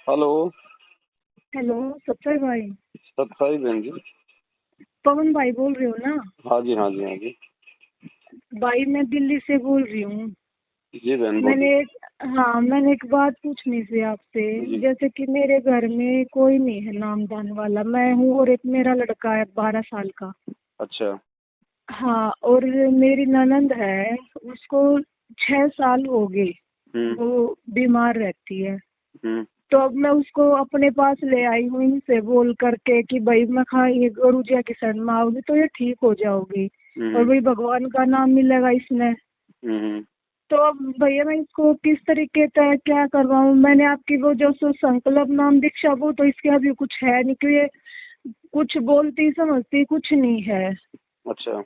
Hello. Hello. सत्तर भाई। सतसाई बहन जी। पवन भाई बोल रहे हो ना? हाँ जी, हाँ जी, हाँ जी। भाई मैं दिल्ली से बोल रही हूँ। जी बहन मैंने बोलिए। मैंने एक बात पूछनी थी आपसे। जी। जैसे कि मेरे घर में कोई नहीं है नामदान वाला, मैं हूँ और एक मेरा लड़का है 12 साल का। अच्छा। हाँ, और मेरी ननंद है, उसको 6 साल हो गए, हम्म। वो बीमार रहती है। हम्म। तो अब मैं उसको अपने पास ले आई हूँ इनसे बोल करके कि भाई मैं खा ये गुरु जी की शरण में आओगी तो ये ठीक हो जाओगी, और हम्म। भाई भगवान का नाम मिलेगा इसमें। हम्म। तो अब भैया मैं इसको किस तरीके से क्या करवाऊँ? मैंने आपकी वो जो संकल्प नाम दीक्षा, वो तो इसके अभी कुछ है नहीं, क्योंकि ये कुछ बोलती समझती कुछ नहीं है। अच्छा।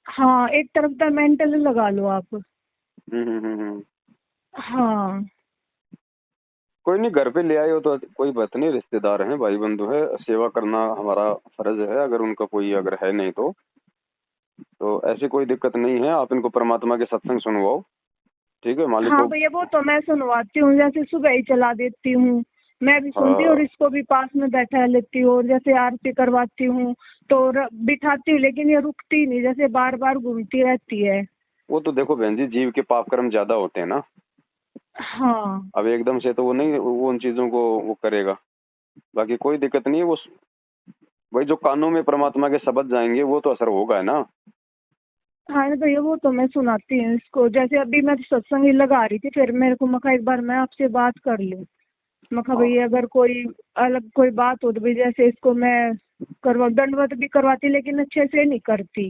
हाँ, एक तरफ का मेंटल लगा लो आप। हम्म। हाँ। कोई नहीं, घर पे ले आए हो तो कोई बात नहीं, रिश्तेदार हैं, भाई बंधु है, सेवा करना हमारा फर्ज है। अगर उनका कोई अगर है नहीं तो ऐसी कोई दिक्कत नहीं है। आप इनको परमात्मा के सत्संग सुनवाओ। ठीक है, मालिक हाँ को। भैया, वो तो मैं सुनवाती हूँ, जैसे सुबह ही चला देती हूँ, मैं भी सुनती हूँ और हाँ, इसको भी पास में बैठा लेती हूँ, और जैसे आरती करवाती हूँ तो बिठाती हूँ, लेकिन ये रुकती नहीं, जैसे बार बार घूमती रहती है। वो तो देखो बहन जी, जीव के पाप कर्म ज्यादा होते हैं ना। हाँ। अब एकदम से तो वो नहीं, वो उन चीजों को वो करेगा। बाकी कोई दिक्कत नहीं है। वो वही जो कानों में परमात्मा के शब्द जाएंगे वो तो असर होगा है ना। हाँ भैया, वो तो मैं सुनाती हूँ इसको, जैसे अभी मैं सत्संग ही लगा रही थी, फिर मेरे को मखा एक बार मैं आपसे बात कर लूँ। मखा हाँ, भैया अगर कोई अलग कोई बात हो तो भाई, जैसे इसको मैं करवा दंडवत भी करवाती, लेकिन अच्छे से नहीं करती।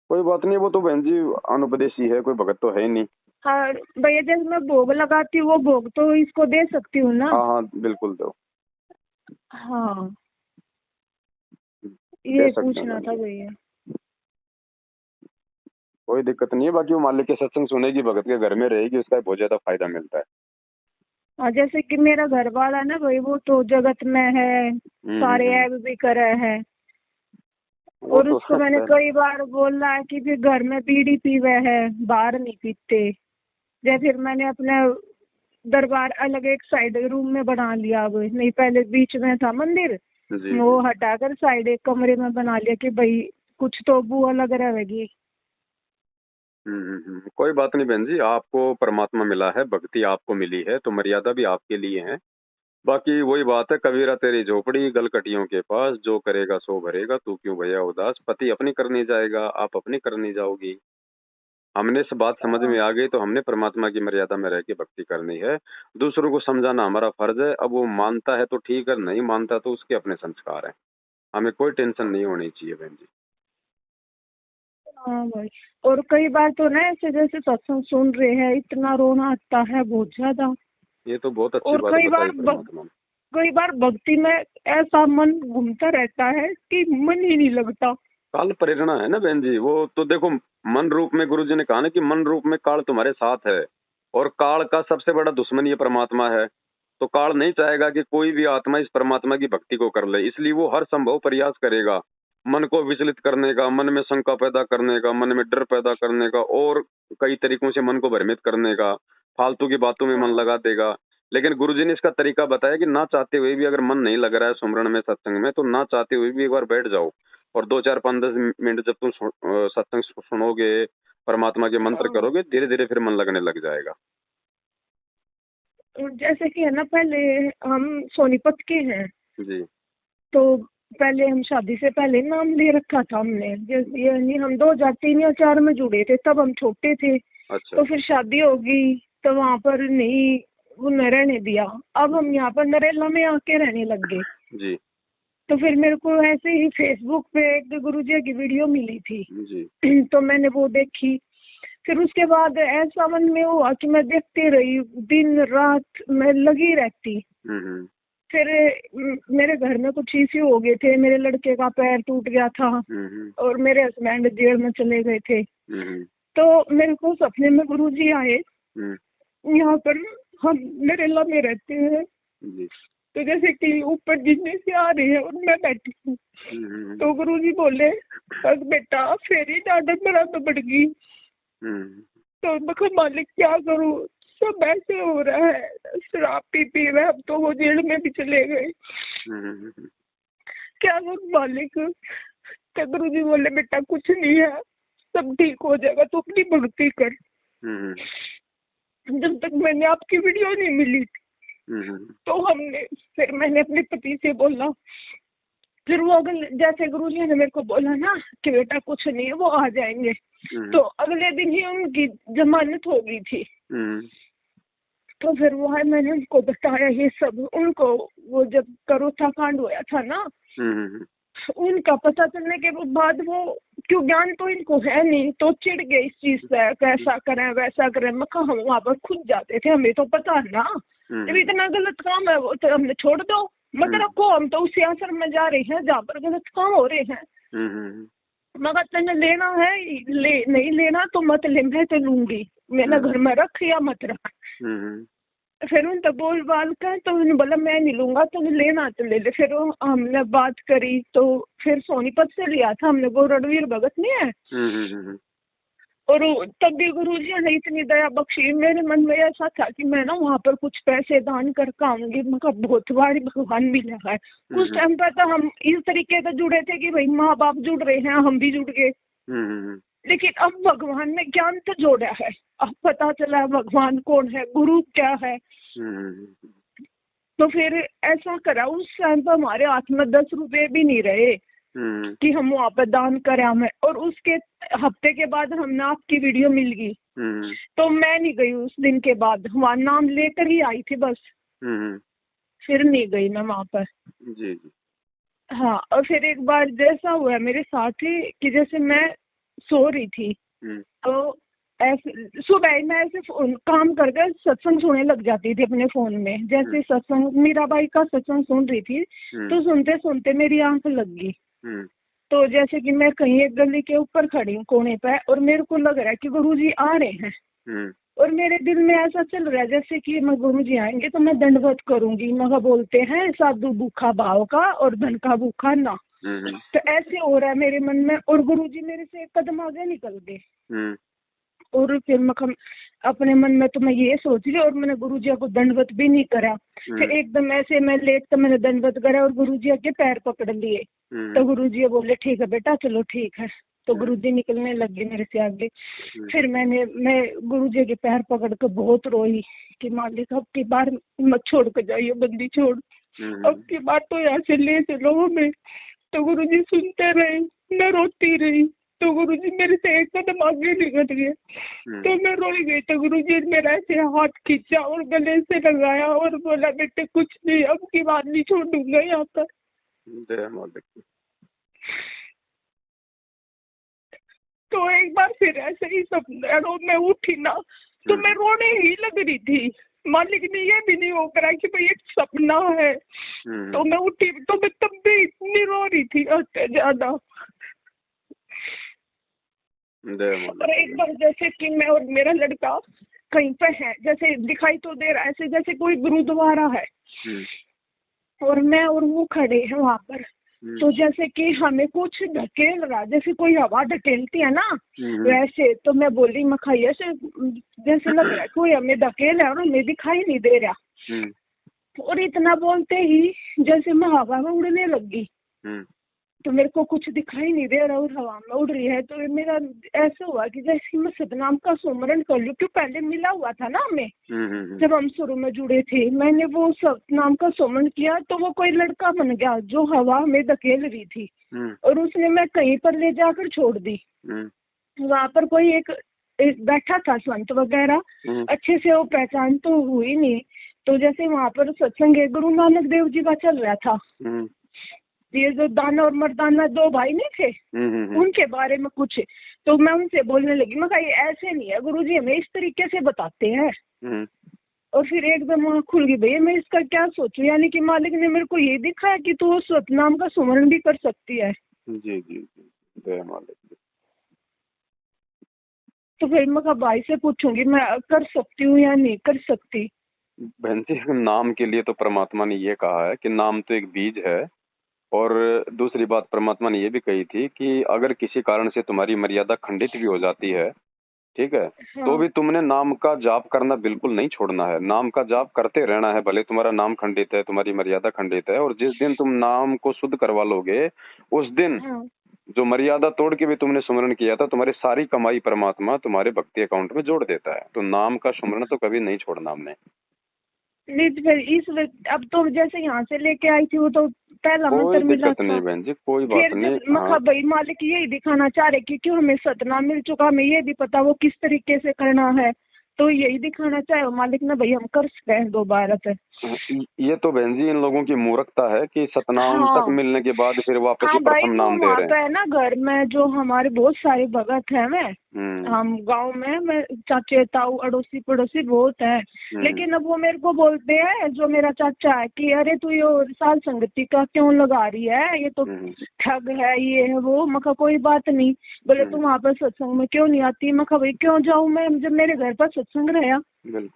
कोई बात नहीं। वो तो बहन जी अनुपदेशी है, कोई भगत तो है ही नहीं। हाँ भैया, जैसे मैं भोग लगाती हूँ वो भोग तो इसको दे सकती हूँ ना? हाँ हाँ, बिल्कुल दो। हाँ, दे ये सकते हैं पूछना बहन था जी। भैया। कोई दिक्कत नहीं है। बाकी वो मालिक के सत्संग सुनेगी, भगत के घर में रहेगी, उसका बहुत ज्यादा फायदा मिलता है। हाँ, जैसे कि मेरा घर वाला ना भाई, वो तो जगत में है, सारे हम्म। ऐब भी करे है, वो और तो उसको मैंने पहले। कई बार बोला है कि फिर घर में बीड़ी पीवे है, बाहर नहीं पीते। जैसे फिर मैंने अपने दरबार अलग एक साइड रूम में बना लिया, अब नहीं, पहले बीच में था मंदिर, जी वो जी। हटाकर साइड एक कमरे में बना लिया कि भाई कुछ तो बू अलग रहेगी। कोई बात नहीं बहन जी, आपको परमात्मा मिला है, भक्ति आपको मिली है, तो मर्यादा भी आपके लिए है। बाकी वही बात है, कबीरा तेरी झोपड़ी गलकटियों के पास, जो करेगा सो भरेगा, तू क्यों भैया उदास। पति अपनी करने जाएगा, आप अपनी करने जाओगी। हमने इस बात समझ में आ गई तो हमने परमात्मा की मर्यादा में रह के भक्ति करनी है। दूसरों को समझाना हमारा फर्ज है। अब वो मानता है तो ठीक है, नहीं मानता तो उसके अपने संस्कार हैं। हमें कोई टेंशन नहीं होनी चाहिए बहन जी। हाँ भाई, और कई बार तो ना ऐसे जैसे सत्संग सुन रहे हैं, इतना रोना आता है बहुत ज्यादा। ये तो बहुत अच्छी और बात बताई परमात्मा ने। कई बार भक्ति में ऐसा मन घूमता रहता है कि मन ही नहीं लगता। काल प्रेरणा है ना बहन जी। वो तो देखो, मन रूप में गुरु जी ने कहा ना कि मन रूप में काल तुम्हारे साथ है, और काल का सबसे बड़ा दुश्मन ये परमात्मा है। तो काल नहीं चाहेगा कि कोई भी आत्मा इस परमात्मा की भक्ति को कर ले, इसलिए वो हर संभव प्रयास करेगा मन को विचलित करने का, मन में शंका पैदा करने का, मन में डर पैदा करने का, और कई तरीकों से मन को भ्रमित करने का, फालतू की बातों में मन हाँ। लगा देगा। लेकिन गुरुजी ने इसका तरीका बताया कि ना चाहते हुए भी अगर मन नहीं लग रहा है सुमरण में, सत्संग में, तो ना चाहते हुए भी एक बार बैठ जाओ, और 2 4 5 10 मिनट जब तुम सत्संग सुनोगे, परमात्मा के मंत्र हाँ। करोगे, धीरे धीरे फिर मन लगने लग जाएगा। जैसे कि है ना, पहले हम सोनीपत के हैं, जी। तो पहले हम शादी से पहले नाम ले रखा था हमने, जैसे यानी हम 2003 या 4 में जुड़े थे, तब हम छोटे थे। अच्छा। तो फिर शादी होगी तो वहाँ पर नहीं, वो न रहने दिया। अब हम यहाँ पर नरेला में आके रहने लग गए। जी तो फिर मेरे को ऐसे ही फेसबुक पे एक गुरुजी की वीडियो मिली थी, जी। तो मैंने वो देखी। फिर उसके बाद ऐसा मन में हुआ कि मैं देखती रही, दिन रात मैं लगी रहती। हम्म। फिर मेरे घर में कुछ इश्यू हो गए थे, मेरे लड़के का पैर टूट गया था, हम्म। और मेरे हस्बैंड जेल में चले गए थे। हम्म। तो मेरे को सपने में गुरुजी आए। हम्म। यहाँ पर हम नरेला में रहते हैं, जी। तो जैसे कि ऊपर गिरने से आ रही है और मैं बैठी हूँ। हम्म। तो गुरुजी बोले, बस बेटा फेरी डांडा मेरा तो बढ़ गई। हम्म। तो मैं कहा मालिक क्या करूँ? सब ऐसे हो रहा है, शराब पी वह, अब तो वो जेल में भी चले गए। क्या वो मालिक, तो गुरु जी बोले बेटा कुछ नहीं है, सब ठीक हो जाएगा, तू अपनी भक्ति कर। जब तक मैंने आपकी वीडियो नहीं मिली थी तो फिर मैंने अपने पति से बोला, फिर वो अगले, जैसे गुरु जी ने मेरे को बोला ना कि बेटा कुछ नहीं है, वो आ जाएंगे, तो अगले दिन ही उनकी जमानत हो गई थी। तो फिर वो है, मैंने उनको बताया ये सब उनको, वो जब करोथा कांड हुआ था ना, उनका पता चलने के बाद वो, क्यों ज्ञान तो इनको है नहीं, तो चिढ़ गए इस चीज से, कैसा करें वैसा करें। मैं कहा हम वहाँ पर खुद जाते थे, हमें तो पता है ना, जब इतना गलत काम है वो तो हमने छोड़ दो, मत रखो, हम तो उसी आश्रम में जा रहे हैं जहाँ पर गलत काम हो रहे हैं। मगर तेने लेना है नहीं लेना तो मत ले, मैं तो लूंगी, मैंने घर में रख या मत रख। फिर उन तो बोल बाल कर, तो उन्होंने बोला मैं नहीं लूंगा, तो लेना तो ले ले। फिर हमने बात करी, तो फिर सोनीपत से लिया था हमने, वो रणवीर भगत नहीं है, और तब भी गुरु जी ने इतनी दया बख्शी। मेरे मन में ऐसा था कि मैं ना वहाँ पर कुछ पैसे दान करके आऊंगी, मगर बहुत बारी भगवान मिला है। उस टाइम पर तो हम इस तरीके से जुड़े थे कि भाई माँ बाप जुड़ रहे हैं, हम भी जुड़ गए, लेकिन अब भगवान ने ज्ञान तो जोड़ा है, अब पता चला भगवान कौन है, गुरु क्या है। तो फिर ऐसा करा, उस टाइम पर हमारे हाथ में 10 रुपए भी नहीं रहे कि हम वहाँ पर दान करें हमें। और उसके हफ्ते के बाद हमने आपकी वीडियो मिल गई, तो मैं नहीं गई उस दिन के बाद, वहाँ नाम लेकर ही आई थी बस, फिर नहीं गई मैं वहाँ पर। जी। हाँ, और फिर एक बार जैसा हुआ मेरे साथ ही कि जैसे मैं सो रही थी, तो ऐसे सुबह मैं ऐसे काम करके सत्संग सुनने लग जाती थी अपने फोन में। जैसे सत्संग मीराबाई का सत्संग सुन रही थी, तो सुनते सुनते मेरी आंख लग गई। तो जैसे कि मैं कहीं एक गली के ऊपर खड़ी हूँ कोने पे, और मेरे को लग रहा है कि गुरुजी आ रहे हैं, और मेरे दिल में ऐसा चल रहा है जैसे कि मैं गुरुजी आएंगे तो मैं दंडवत करूंगी। मगर बोलते हैं साधु भूखा भाव का और धन का भूखा ना, तो ऐसे हो रहा है मेरे मन में। और गुरुजी मेरे से एक कदम आगे निकल गए, और फिर मैं अपने मन में तो मैं ये सोच रही, और मैंने गुरुजी को दंडवत भी नहीं करा। फिर एकदम ऐसे मैं लेट तो मैंने दंडवत करा और गुरुजी के पैर पकड़ लिए। तो गुरुजी बोले ठीक है बेटा, चलो ठीक है। तो गुरुजी निकलने लगे मेरे से आगे। फिर मैं गुरुजी के पैर पकड़ कर बहुत रोई कि मालिक अब की बार मत छोड़ कर जाइए, बंदी छोड़, अब की बार तो यहाँ से ले चलो हमें। तो गुरुजी सुनते रहे, मैं रोती रही। तो गुरुजी मेरे से एक कदम आगे निकल गए, तो मैं रोई गई। तो गुरुजी ने मेरा ऐसे हाथ खींचा और गले से लगाया और बोला बेटे कुछ नहीं, अब की बात नहीं छोड़ूंगा यहाँ पर। तो एक बार फिर ऐसे ही सपना में उठी ना, तो मैं रोने ही लग रही थी। मालिक ने ये भी नहीं हो करा कि भाई एक सपना है। तो मैं उठी, तो मैं तब भी इतनी रो रही थी ज्यादा। और एक बार जैसे कि मैं और मेरा लड़का कहीं पे है, जैसे दिखाई तो दे रहा है ऐसे जैसे कोई गुरुद्वारा है, और मैं और वो खड़े हैं वहाँ पर। तो जैसे कि हमें कुछ ढकेल रहा, जैसे कोई हवा ढकेलती है ना वैसे। तो मैं बोल रही मखाई ऐसे जैसे लग रहा है कोई हमें धकेल है और हमें दिखाई नहीं दे रहा। और इतना बोलते ही जैसे मैं हवा में उड़ने लग गई, तो मेरे को कुछ दिखाई नहीं दे रहा और हवा में उड़ रही है। तो मेरा ऐसा हुआ कि जैसे मैं सतनाम का सुमरण कर लूं, क्यों पहले मिला हुआ था ना हमें जब हम शुरू में जुड़े थे। मैंने वो सतनाम का सुमरण किया, तो वो कोई लड़का बन गया जो हवा में धकेल रही थी, और उसने मैं कहीं पर ले जाकर छोड़ दी। वहाँ पर कोई एक बैठा था संत वगैरह, अच्छे से वो पहचान तो हुई नहीं। तो जैसे वहाँ पर सत्संग गुरु नानक देव जी का चल रहा था, ये जो दाना और मर्दाना 2 भाई नहीं थे, उनके बारे में कुछ। तो मैं उनसे बोलने लगी, मैं कहा ये ऐसे नहीं है, गुरुजी हमें इस तरीके से बताते हैं। और फिर एकदम वहाँ खुल गई, भैया मैं इसका क्या सोचूं, यानी कि मालिक ने मेरे को ये दिखाया कि तू सतनाम का सुमरण भी कर सकती है। जी मालिक। तो फिर मैं कहा भाई से पूछूंगी मैं कर सकती हूँ या नहीं कर सकती। बहन जी, नाम के लिए तो परमात्मा ने ये कहा है कि नाम तो एक बीज है, और दूसरी बात परमात्मा ने ये भी कही थी कि अगर किसी कारण से तुम्हारी मर्यादा खंडित भी हो जाती है ठीक है। हाँ। तो भी तुमने नाम का जाप करना बिल्कुल नहीं छोड़ना है, नाम का जाप करते रहना है, भले तुम्हारा नाम खंडित है, तुम्हारी मर्यादा खंडित है, और जिस दिन तुम नाम को शुद्ध करवा लोगे उस दिन हाँ। जो मर्यादा तोड़ के भी तुमने सुमरण किया था, तुम्हारी सारी कमाई परमात्मा तुम्हारे भक्ति अकाउंट में जोड़ देता है। तो नाम का सुमरण तो कभी नहीं छोड़ना हमने। नहीं तो फिर अब तो जैसे यहाँ से लेके आई थी वो तो पहला कोई मंत्र मिला दिक्कत था। नहीं बहन जी, कोई बात फिर नहीं। जब मखा हाँ, भाई मालिक यही दिखाना चाह रहे कि क्यों हमें सतना मिल चुका, हमें ये भी पता वो किस तरीके से करना है, तो यही दिखाना चाहे मालिक ना भाई हम कर सकते हैं दोबारा पे। ये तो बहन जी इन लोगों की मूर्खता है कि सतनाम तक हाँ। मिलने के बाद फिर वापस हाँ ही भाई प्रथम वो नाम दे वहाँ रहे पे है ना घर में जो हमारे बहुत सारे भगत हैं मैं हैं। हम गांव में मैं चाचे ताऊ अड़ोसी पड़ोसी बहुत है। लेकिन अब वो मेरे को बोलते हैं जो मेरा चाचा है कि अरे तू ये साल संगति का क्यों लगा रही है, ये तो ठग है, ये है वो। मखा कोई बात नहीं, बोले तुम वहाँ पर सत्संग में क्यों नहीं आती। मखा भाई क्यों जाऊँ मैं, जब मेरे घर पर सत्संग रहा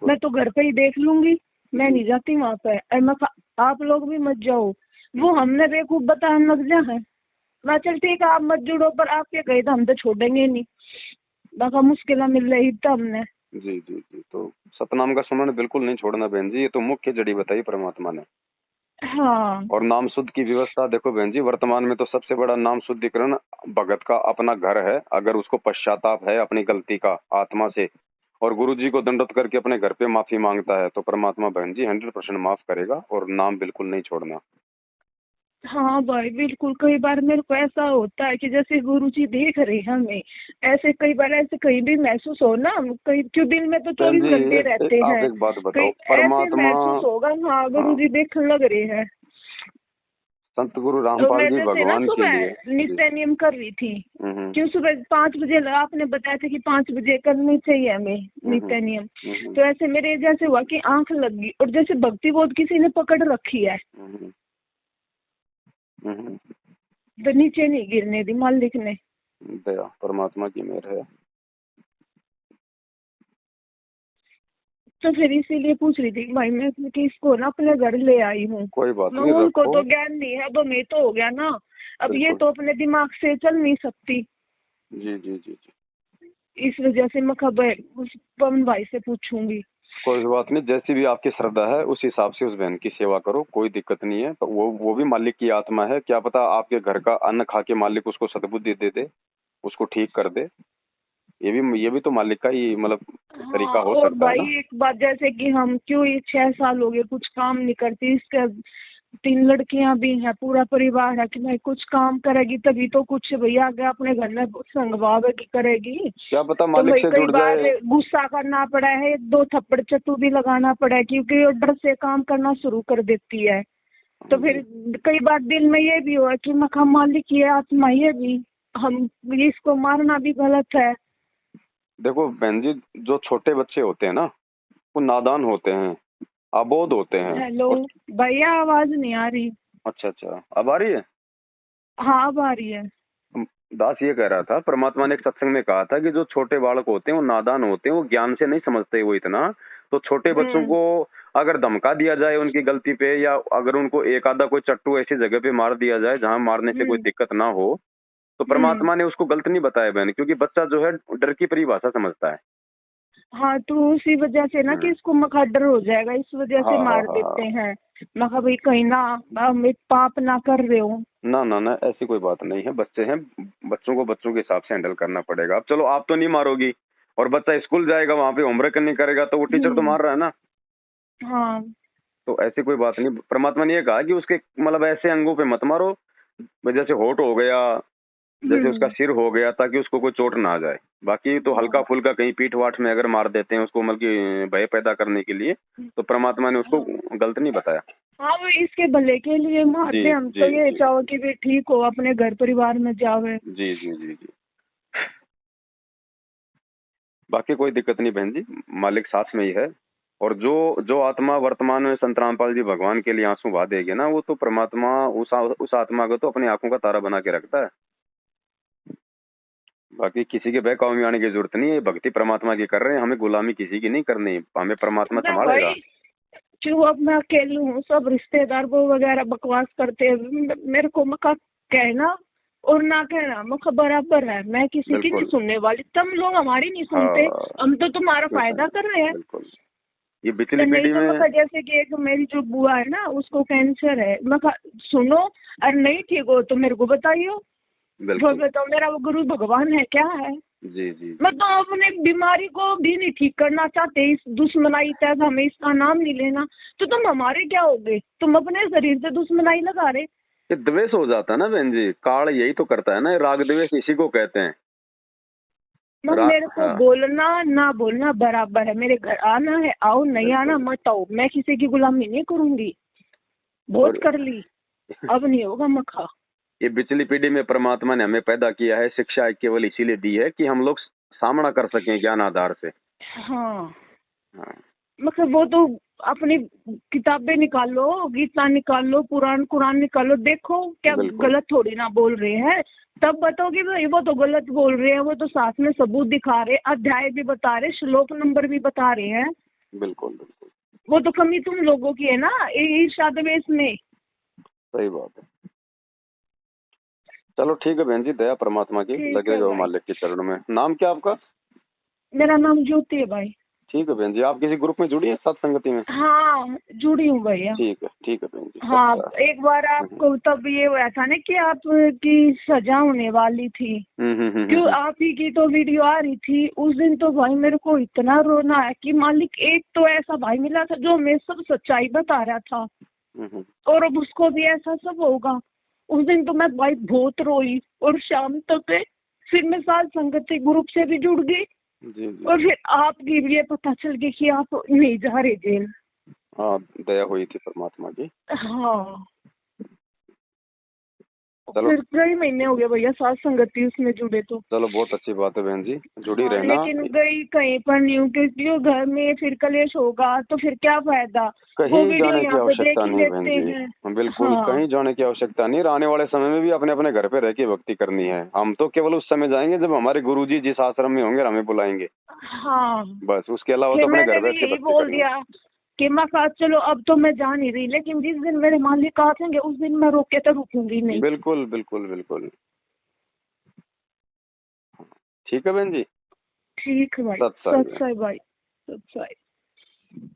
मैं तो घर पे ही देख लूंगी, मैं नहीं जाती वहाँ पे। मखा आप लोग भी मत जाओ, वो हमने बेवकूफ बताने लग जा है। मैं चल ठीक है आप मत जुड़ो, पर आपके गए तो हम तो छोड़ेंगे नहीं, बाका मुश्किल मिल रही था हमने। जी जी जी। तो सतनाम का सुमरण बिल्कुल नहीं छोड़ना बहन जी, ये तो मुख्य जड़ी बताई परमात्मा ने। हाँ। और नाम शुद्ध की व्यवस्था देखो बहन जी, वर्तमान में तो सबसे बड़ा नाम शुद्धिकरण भगत का अपना घर है। अगर उसको पश्चाताप है अपनी गलती का आत्मा से और गुरु जी को दंडवत करके अपने घर पे माफी मांगता है तो परमात्मा बहन जी 100% माफ करेगा। और नाम बिल्कुल नहीं छोड़ना। हाँ भाई बिल्कुल, कई बार मेरे को ऐसा होता है कि जैसे गुरुजी देख रहे हैं हमें, ऐसे कई बार ऐसे कहीं भी महसूस हो ना, कई क्यों दिन में तो बहन 24 जी घंटे रहते आप हैं, एक बात कई बताओ, ऐसे परमात्मा, महसूस होगा हाँ हाँ, गुरुजी देखने लग रहे हैं। संत गुरु तो रामपाल मैं जी जैसे ना भगवान के लिए। सुबह जी। नित्य नियम कर रही थी, हम्म क्यों सुबह 5 बजे आपने बताया था कि 5 बजे करनी चाहिए हमें हम्म नित्य नियम। हम्म तो ऐसे मेरे जैसे हुआ कि आंख लग गई और जैसे भक्ति बोध किसी ने पकड़ रखी है, हम्म हम्म। तो नीचे नहीं गिरने दी मालिक ने। दया परमात्मा की मेहर है। तो फिर इसीलिए पूछ रही थी कि भाई मैं कि इसको ना अपने घर ले आई हूँ। कोई बात मैं नहीं, उनको रखो। तो ज्ञान नहीं है, अब मैं तो हो गया ना, अब ये बिल्कुल। तो अपने दिमाग से चल नहीं सकती। जी जी जी जी। इस वजह से मैं खबर उस पवन भाई से पूछूंगी। कोई बात नहीं, जैसी भी आपकी श्रद्धा है उस हिसाब से उस बहन की सेवा करो, कोई दिक्कत नहीं है। तो वो भी मालिक की आत्मा है, क्या पता आपके घर का अन्न खा के मालिक उसको सद्बुद्धि दे दे, उसको ठीक कर दे। ये भी तो मालिक का ही मतलब हाँ तरीका हो और सकता है भाई ना। एक बात, जैसे कि हम क्यों ये 6 साल हो गए कुछ काम नहीं करती, इसके 3 लड़कियां भी हैं, पूरा परिवार है कि भाई कुछ काम करेगी तभी तो कुछ भैया आगे अपने घर में संगवावे की करेगी। क्या पता तो मालिक भाई से कई जुड़ बार जाए। गुस्सा करना पड़ा है, 2 थप्पड़ चट्टू भी लगाना पड़ा है क्योंकि वो डर से काम करना शुरू कर देती है। तो फिर कई बार दिल में ये भी हुआ कि मखा मालिक ये आत्मा ये भी हम इसको मारना भी गलत है। देखो बहन जी, जो छोटे बच्चे होते हैं ना वो नादान होते हैं, अबोध होते हैं। हेलो और भैया आवाज नहीं आ रही। अच्छा अच्छा, अब आ रही है। हाँ अब आ रही है। दास ये कह रहा था, परमात्मा ने एक सत्संग में कहा था कि जो छोटे बालक होते हैं वो नादान होते हैं, वो ज्ञान से नहीं समझते वो इतना। तो छोटे बच्चों को अगर धमका दिया जाए उनकी गलती पे, या अगर उनको एक आधा कोई चट्टू ऐसी जगह पे मार दिया जाए जहां मारने से कोई दिक्कत ना हो, तो परमात्मा ने उसको गलत नहीं बताया बहन, क्योंकि बच्चा जो है डर की परिभाषा समझता है। हाँ तो उसी वजह से ना कि इसको मखा डर हो जाएगा, इस वजह से हाँ हाँ मार देते हाँ। हैं। मखा भाई कहीं ना हम एक पाप ना कर रहे हो। ना ना ना, ऐसी कोई बात नहीं है, बच्चे हैं, बच्चों को बच्चों के हिसाब से हैंडल करना पड़ेगा। अब चलो आप तो नहीं मारोगी, और बच्चा स्कूल जाएगा वहां पे होमवर्क नहीं करेगा तो वो टीचर तो मार रहा है ना। हाँ। तो ऐसी कोई बात नहीं, परमात्मा ने ये कहा कि उसके मतलब ऐसे अंगों पे मत मारो, जैसे होठ हो गया, जैसे उसका सिर हो गया, ताकि उसको कोई चोट ना आ जाए। बाकी तो हल्का फुल्का कहीं पीठ वाठ में अगर मार देते हैं उसको, मतलब कि भय पैदा करने के लिए, तो परमात्मा ने उसको गलत नहीं बताया। हाँ वो इसके भले के लिए मारते जी हैं, हम जी तो ये जी चाहो कि भी ठीक हो अपने घर परिवार में जावे। जी जी जी जी। बाकी कोई दिक्कत नहीं बहन जी, मालिक साथ में ही है। और जो जो आत्मा वर्तमान में संत रामपाल जी भगवान के लिए आंसू बहा देगी ना, वो तो परमात्मा उस आत्मा को तो अपनी आंखों का तारा बना के रखता है। बाकी किसी के बहकावे में आने की जरूरत नहीं है, भक्ति परमात्मा की कर रहे हैं, हमें गुलामी किसी की नहीं करनी, हमें परमात्मा ना संभालेगा। भाई क्यों अब मैं अकेली हूँ, सब रिश्तेदार वो वगैरह बकवास करते हैं, मेरे को मका कहना और ना कहना मुझे बराबर है, मैं किसी की नहीं बिल्कुल। सुनने वाली, तुम लोग हमारी नहीं सुनते, हाँ, हम तो तुम्हारा क्यों फायदा नहीं? कर रहे हैं। बिल्कुल। ये तो पिछली नहीं पीढ़ी तो में। मैं जैसे कि एक मेरी जो बुआ है ना, उसको कैंसर है, मैं सुनो, और नहीं ठीक हो तो मेरे को बताइयो, जो बिल्कुल। बताओ, मेरा वो गुरु भगवान है क्या है। जी जी मैं तो अपने बीमारी को भी नहीं ठीक करना चाहते, इस दुश्मनाई तक हमें इसका नाम नहीं लेना, तो तुम हमारे क्या हो गए, तुम अपने शरीर से दुश्मनाई लगा रहे। ये द्वेष हो जाता है ना बहन जी, काल यही तो करता है ना, राग द्वेष इसी को कहते हैं। मेरे को हाँ, बोलना ना बोलना बराबर है, मेरे घर आना है आओ, नहीं आना बिल्कुल। मत आओ, मैं किसी की गुलामी नहीं करूंगी, बहुत और कर ली, अब नहीं होगा मखा। ये पिछली पीढ़ी में परमात्मा ने हमें पैदा किया है, शिक्षा केवल इसीलिए दी है कि हम लोग सामना कर सकें ज्ञान आधार से। हाँ, हाँ, मतलब वो तो अपनी किताबें निकालो, गीता निकालो, पुराण कुरान निकालो, देखो क्या बिल्कुल। गलत थोड़ी ना बोल रहे हैं, तब बताओगे भाई वो तो गलत बोल रहे हैं, वो तो साथ में सबूत दिखा रहे, अध्याय भी बता रहे, श्लोक नंबर भी बता रहे हैं। बिल्कुल बिल्कुल। वो तो कमी तुम लोगों की है ना, ईर्ष्या द्वेष में। सही बात है। चलो ठीक है बहन जी, दया परमात्मा की ठीक है लगेगा वो भाई, मालिक के चरणों में। नाम क्या आपका? मेरा नाम ज्योति है भाई। ठीक है बहन जी, आप किसी ग्रुप में जुड़ी हैं सत्संगति में? हाँ, जुड़ी हूँ भैया। ठीक है बहन जी। हाँ, अच्छा। एक बार आपको तब ये हुआ था ना कि आपकी सजा होने वाली थी, क्यों आप ही की तो वीडियो आ रही थी उस दिन, तो भाई मेरे को इतना रोना है कि मालिक एक तो ऐसा भाई मिला था जो हमें सब सच्चाई बता रहा था, और अब उसको भी ऐसा सब होगा। उस दिन तो मैं भाई बहुत रोई, और शाम तक फिर मैं साथ संगति ग्रुप से भी जुड़ गई, जी जी। और फिर आपकी भी ये पता चल गया कि आप नहीं जा रहे जेल। हाँ, दया हुई थी परमात्मा की। हाँ, चलो। फिर कई महीने हो गए भैया साथ संगति उसमें जुड़े तो। चलो बहुत अच्छी बात है बहन जी, जुड़ी हाँ, रहना। लेकिन गई कहीं पर नहीं हूँ, क्योंकि वो घर में फिर कलेश होगा तो फिर क्या फायदा, वो कहीं वीडियो जाने की यहाँ पे देख आवश्यकता ही नहीं बहन लेते जी। हैं। बिल्कुल हाँ कहीं जाने की आवश्यकता नहीं, आने वाले समय में भी अपने अपने घर पे रह के भक्ति करनी है। हम तो केवल उस समय जाएंगे जब हमारे गुरुजी जिस आश्रम में होंगे हमें बुलाएंगे, हाँ, बस। उसके अलावा फिर तो अपने मैंने घर भी बैठ के यही भक्ति बोल करनी है। दिया कि मैं कहा चलो अब तो मैं जा नहीं रही, लेकिन जिस दिन मेरे मालिक आएंगे उस दिन मैं रोक के तो रुकूंगी नहीं। बिल्कुल बिल्कुल बिल्कुल। ठीक है बहन जी। ठीक है भाई, सत्संग। सत्संग भाई, सत्संग।